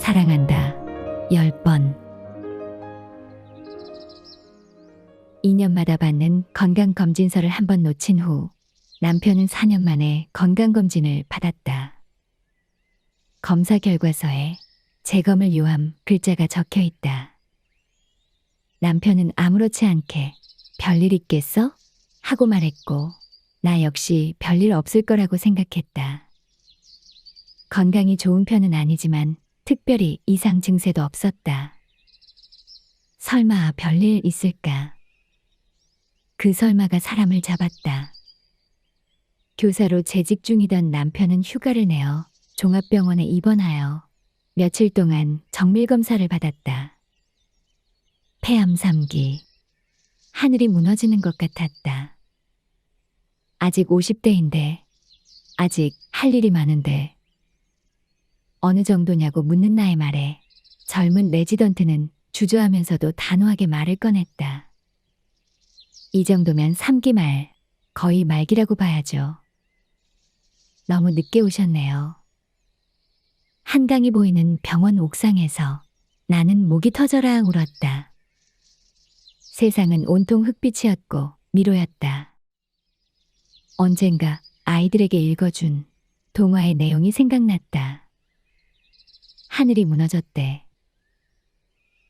사랑한다. 10번. 2년마다 받는 건강검진서를 한 번 놓친 후 남편은 4년 만에 건강검진을 받았다. 검사 결과서에 재검을 요함 글자가 적혀 있다. 남편은 아무렇지 않게 별일 있겠어? 하고 말했고 나 역시 별일 없을 거라고 생각했다. 건강이 좋은 편은 아니지만 특별히 이상 증세도 없었다. 설마 별일 있을까? 그 설마가 사람을 잡았다. 교사로 재직 중이던 남편은 휴가를 내어 종합병원에 입원하여 며칠 동안 정밀검사를 받았다. 폐암 3기. 하늘이 무너지는 것 같았다. 아직 50대인데, 아직 할 일이 많은데, 어느 정도냐고 묻는 나의 말에 젊은 레지던트는 주저하면서도 단호하게 말을 꺼냈다. 이 정도면 3기 말, 거의 말기라고 봐야죠. 너무 늦게 오셨네요. 한강이 보이는 병원 옥상에서 나는 목이 터져라 울었다. 세상은 온통 흙빛이었고 미로였다. 언젠가 아이들에게 읽어준 동화의 내용이 생각났다. 하늘이 무너졌대.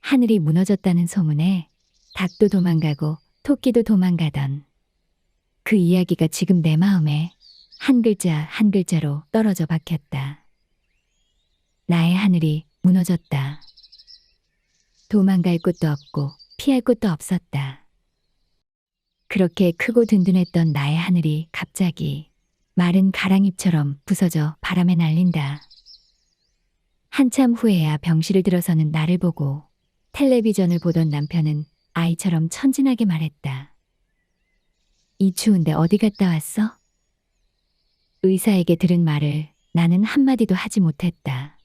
하늘이 무너졌다는 소문에 닭도 도망가고 토끼도 도망가던 그 이야기가 지금 내 마음에 한 글자 한 글자로 떨어져 박혔다. 나의 하늘이 무너졌다. 도망갈 곳도 없고 피할 곳도 없었다. 그렇게 크고 든든했던 나의 하늘이 갑자기 마른 가랑잎처럼 부서져 바람에 날린다. 한참 후에야 병실을 들어서는 나를 보고 텔레비전을 보던 남편은 아이처럼 천진하게 말했다. 이 추운데 어디 갔다 왔어? 의사에게 들은 말을 나는 한마디도 하지 못했다.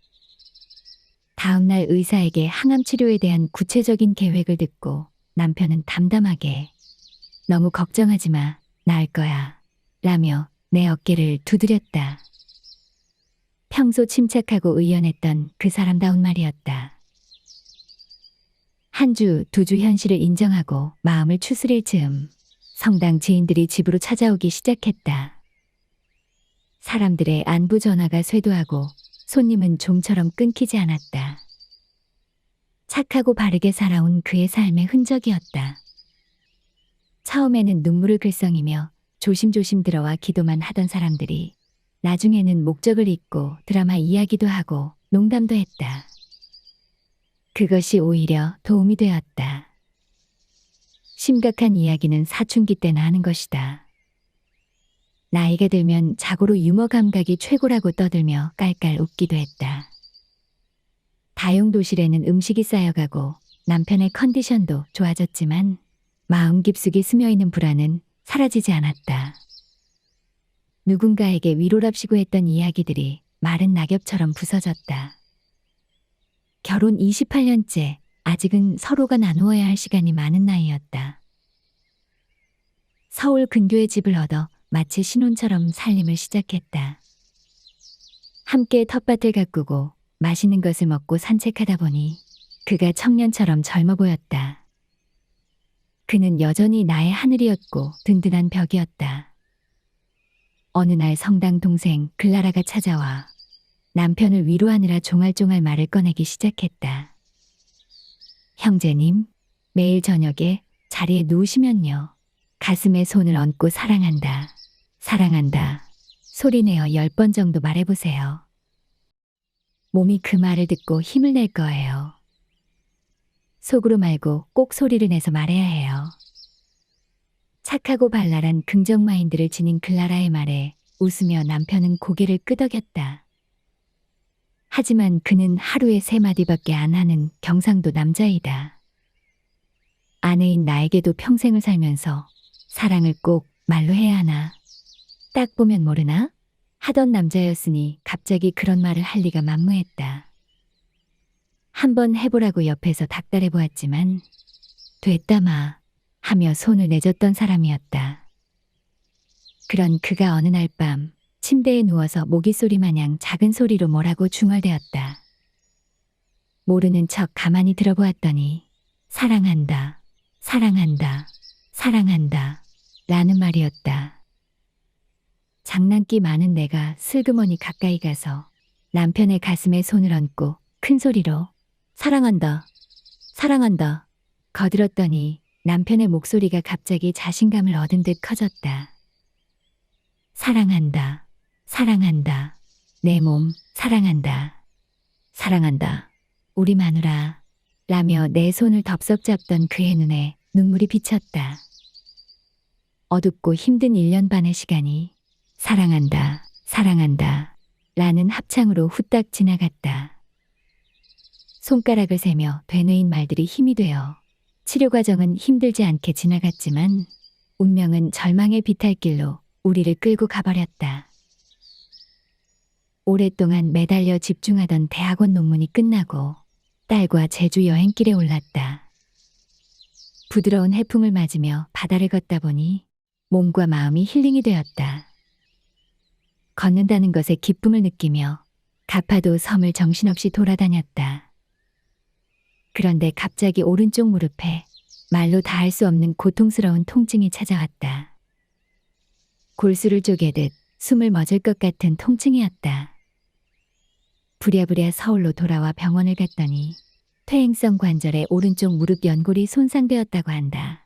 다음날 의사에게 항암 치료에 대한 구체적인 계획을 듣고 남편은 담담하게 너무 걱정하지 마, 나을 거야 라며 내 어깨를 두드렸다. 평소 침착하고 의연했던 그 사람다운 말이었다. 한 주, 두 주 현실을 인정하고 마음을 추스릴 즈음 성당 지인들이 집으로 찾아오기 시작했다. 사람들의 안부 전화가 쇄도하고 손님은 좀처럼 끊기지 않았다. 착하고 바르게 살아온 그의 삶의 흔적이었다. 처음에는 눈물을 글썽이며 조심조심 들어와 기도만 하던 사람들이 나중에는 목적을 잊고 드라마 이야기도 하고 농담도 했다. 그것이 오히려 도움이 되었다. 심각한 이야기는 사춘기 때나 하는 것이다. 나이가 들면 자고로 유머 감각이 최고라고 떠들며 깔깔 웃기도 했다. 다용도실에는 음식이 쌓여가고 남편의 컨디션도 좋아졌지만 마음 깊숙이 스며있는 불안은 사라지지 않았다. 누군가에게 위로랍시고 했던 이야기들이 마른 낙엽처럼 부서졌다. 결혼 28년째, 아직은 서로가 나누어야 할 시간이 많은 나이였다. 서울 근교에 집을 얻어 마치 신혼처럼 살림을 시작했다. 함께 텃밭을 가꾸고 맛있는 것을 먹고 산책하다 보니 그가 청년처럼 젊어 보였다. 그는 여전히 나의 하늘이었고 든든한 벽이었다. 어느 날 성당 동생 글라라가 찾아와 남편을 위로하느라 종알종알 말을 꺼내기 시작했다. 형제님, 매일 저녁에 자리에 누우시면요. 가슴에 손을 얹고 사랑한다. 사랑한다. 소리내어 10번 정도 말해보세요. 몸이 그 말을 듣고 힘을 낼 거예요. 속으로 말고 꼭 소리를 내서 말해야 해요. 착하고 발랄한 긍정 마인드를 지닌 클라라의 말에 웃으며 남편은 고개를 끄덕였다. 하지만 그는 하루에 3마디밖에 안 하는 경상도 남자이다. 아내인 나에게도 평생을 살면서 사랑을 꼭 말로 해야 하나? 딱 보면 모르나? 하던 남자였으니 갑자기 그런 말을 할 리가 만무했다. 한번 해보라고 옆에서 닥달해 보았지만 됐다마 하며 손을 내줬던 사람이었다. 그런 그가 어느 날 밤 침대에 누워서 모기 소리 마냥 작은 소리로 뭐라고 중얼대었다. 모르는 척 가만히 들어보았더니 사랑한다, 사랑한다, 사랑한다 라는 말이었다. 장난기 많은 내가 슬그머니 가까이 가서 남편의 가슴에 손을 얹고 큰 소리로 사랑한다, 사랑한다 거들었더니 남편의 목소리가 갑자기 자신감을 얻은 듯 커졌다. 사랑한다, 사랑한다, 내 몸 사랑한다, 사랑한다, 우리 마누라 라며 내 손을 덥석 잡던 그의 눈에 눈물이 비쳤다. 어둡고 힘든 1년 반의 시간이 사랑한다, 사랑한다 라는 합창으로 후딱 지나갔다. 손가락을 세며 되뇌인 말들이 힘이 되어 치료 과정은 힘들지 않게 지나갔지만 운명은 절망의 비탈길로 우리를 끌고 가버렸다. 오랫동안 매달려 집중하던 대학원 논문이 끝나고 딸과 제주 여행길에 올랐다. 부드러운 해풍을 맞으며 바다를 걷다 보니 몸과 마음이 힐링이 되었다. 걷는다는 것에 기쁨을 느끼며 가파도 섬을 정신없이 돌아다녔다. 그런데 갑자기 오른쪽 무릎에 말로 다할 수 없는 고통스러운 통증이 찾아왔다. 골수를 쪼개듯 숨을 멎을 것 같은 통증이었다. 부랴부랴 서울로 돌아와 병원을 갔더니 퇴행성 관절의 오른쪽 무릎 연골이 손상되었다고 한다.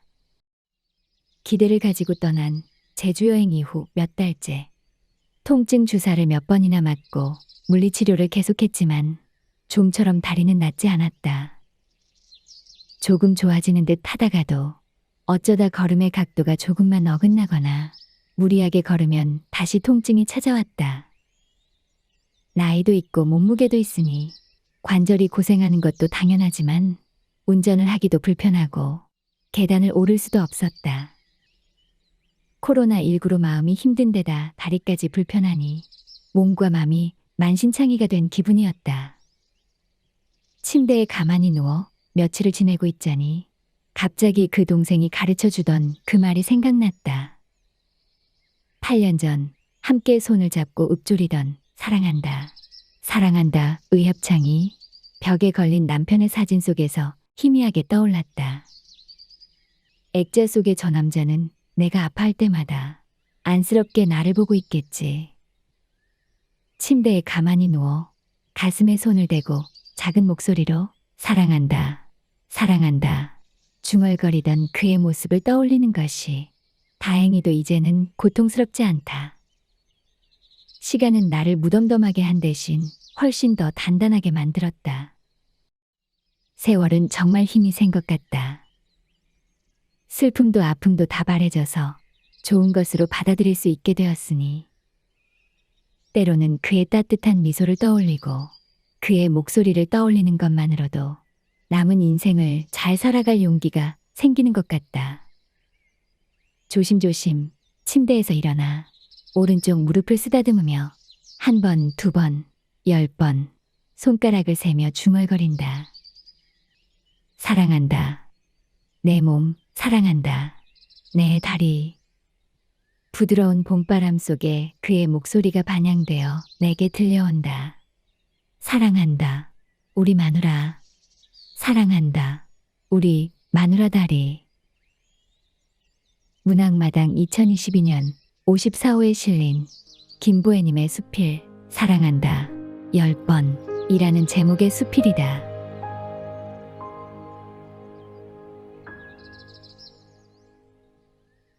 기대를 가지고 떠난 제주 여행 이후 몇 달째 통증 주사를 몇 번이나 맞고 물리치료를 계속했지만 좀처럼 다리는 낫지 않았다. 조금 좋아지는 듯 하다가도 어쩌다 걸음의 각도가 조금만 어긋나거나 무리하게 걸으면 다시 통증이 찾아왔다. 나이도 있고 몸무게도 있으니 관절이 고생하는 것도 당연하지만 운전을 하기도 불편하고 계단을 오를 수도 없었다. 코로나19로 마음이 힘든 데다 다리까지 불편하니 몸과 마음이 만신창이가 된 기분이었다. 침대에 가만히 누워 며칠을 지내고 있자니 갑자기 그 동생이 가르쳐주던 그 말이 생각났다. 8년 전 함께 손을 잡고 읊조리던 사랑한다, 사랑한다 의 합창이 벽에 걸린 남편의 사진 속에서 희미하게 떠올랐다. 액자 속의 저 남자는 내가 아파할 때마다 안쓰럽게 나를 보고 있겠지. 침대에 가만히 누워 가슴에 손을 대고 작은 목소리로 사랑한다, 사랑한다 중얼거리던 그의 모습을 떠올리는 것이 다행히도 이제는 고통스럽지 않다. 시간은 나를 무덤덤하게 한 대신 훨씬 더 단단하게 만들었다. 세월은 정말 힘이 센 것 같다. 슬픔도 아픔도 다 바래져서 좋은 것으로 받아들일 수 있게 되었으니 때로는 그의 따뜻한 미소를 떠올리고 그의 목소리를 떠올리는 것만으로도 남은 인생을 잘 살아갈 용기가 생기는 것 같다. 조심조심 침대에서 일어나 오른쪽 무릎을 쓰다듬으며 1번, 2번, 10번 손가락을 세며 중얼거린다. 사랑한다. 내 몸 사랑한다. 내 다리. 부드러운 봄바람 속에 그의 목소리가 반영되어 내게 들려온다. 사랑한다. 우리 마누라. 사랑한다. 우리 마누라 다리. 문학마당 2022년 54호에 실린 김보혜님의 수필 사랑한다 10번 이라는 제목의 수필이다.